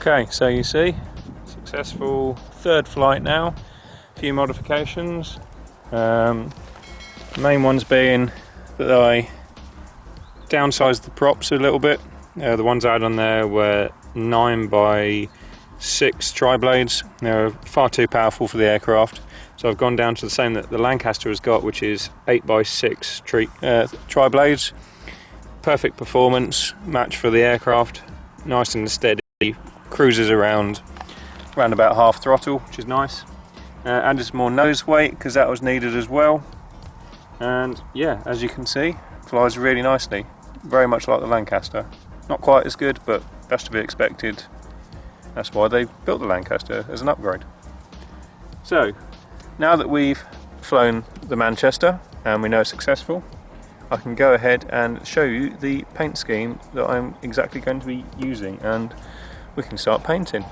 Okay, so you see, successful third flight now. A few modifications. Main ones being that I downsized the props a little bit. The ones I had on there were 9x6 tri-blades. They're far too powerful for the aircraft, so I've gone down to the same that the Lancaster has got, which is 8x6 tri-blades. Perfect performance, match for the aircraft, nice and steady, cruises around about half throttle, which is nice. Added some more nose weight because that was needed as well. And yeah, as you can see, flies really nicely, very much like the Lancaster. Not quite as good, but that's to be expected. That's why they built the Lancaster, as an upgrade. So, now that we've flown the Manchester and we know it's successful, I can go ahead and show you the paint scheme that I'm exactly going to be using, and we can start painting.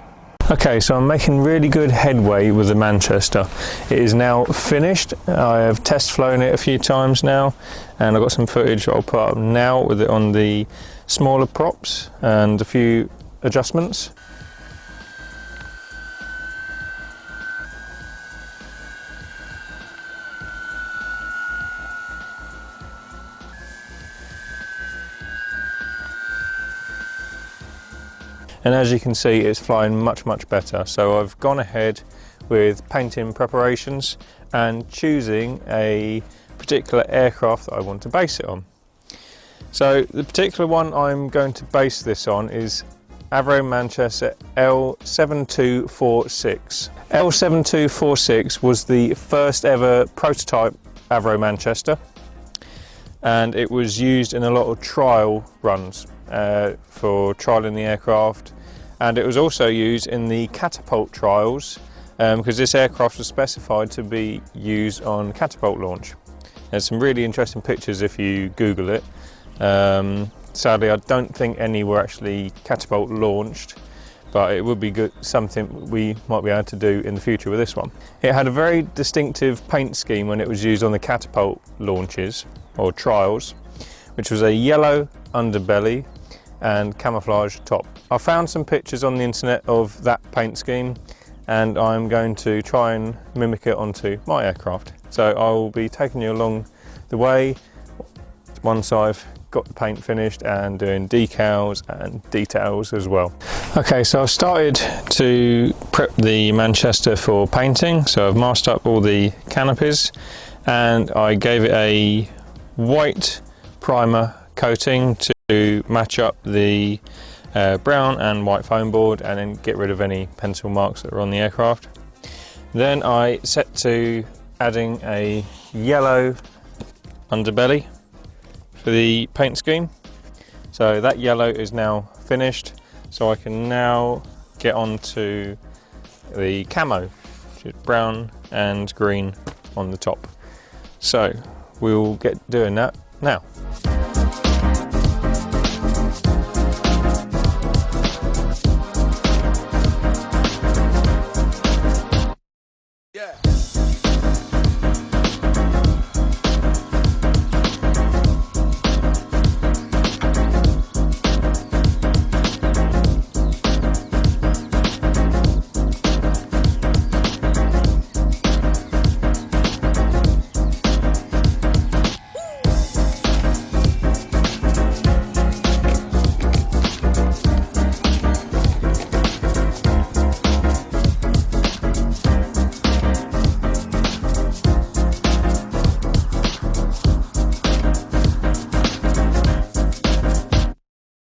Okay, so I'm making really good headway with the Manchester. It is now finished. I have test flown it a few times now, and I've got some footage I'll put up now with it on the smaller props and a few adjustments. And as you can see, it's flying much better. So I've gone ahead with painting preparations and choosing a particular aircraft that I want to base it on. So the particular one I'm going to base this on is Avro Manchester L7246. L7246 was the first ever prototype Avro Manchester, and it was used in a lot of trial runs for trialing the aircraft, and it was also used in the catapult trials because this aircraft was specified to be used on catapult launch. There's some really interesting pictures if you Google it. Sadly, I don't think any were actually catapult launched, but it would be good, something we might be able to do in the future with this one. It had a very distinctive paint scheme when it was used on the catapult launches or trials, which was a yellow underbelly and camouflage top. I found some pictures on the internet of that paint scheme, and I'm going to try and mimic it onto my aircraft. So I will be taking you along the way once I've got the paint finished and doing decals and details as well. Okay, so I've started to prep the Manchester for painting. So I've masked up all the canopies and I gave it a white primer coating to match up the brown and white foam board and then get rid of any pencil marks that are on the aircraft. Then I set to adding a yellow underbelly for the paint scheme. So that yellow is now finished, so I can now get on to the camo, which is brown and green on the top. So we'll get doing that now.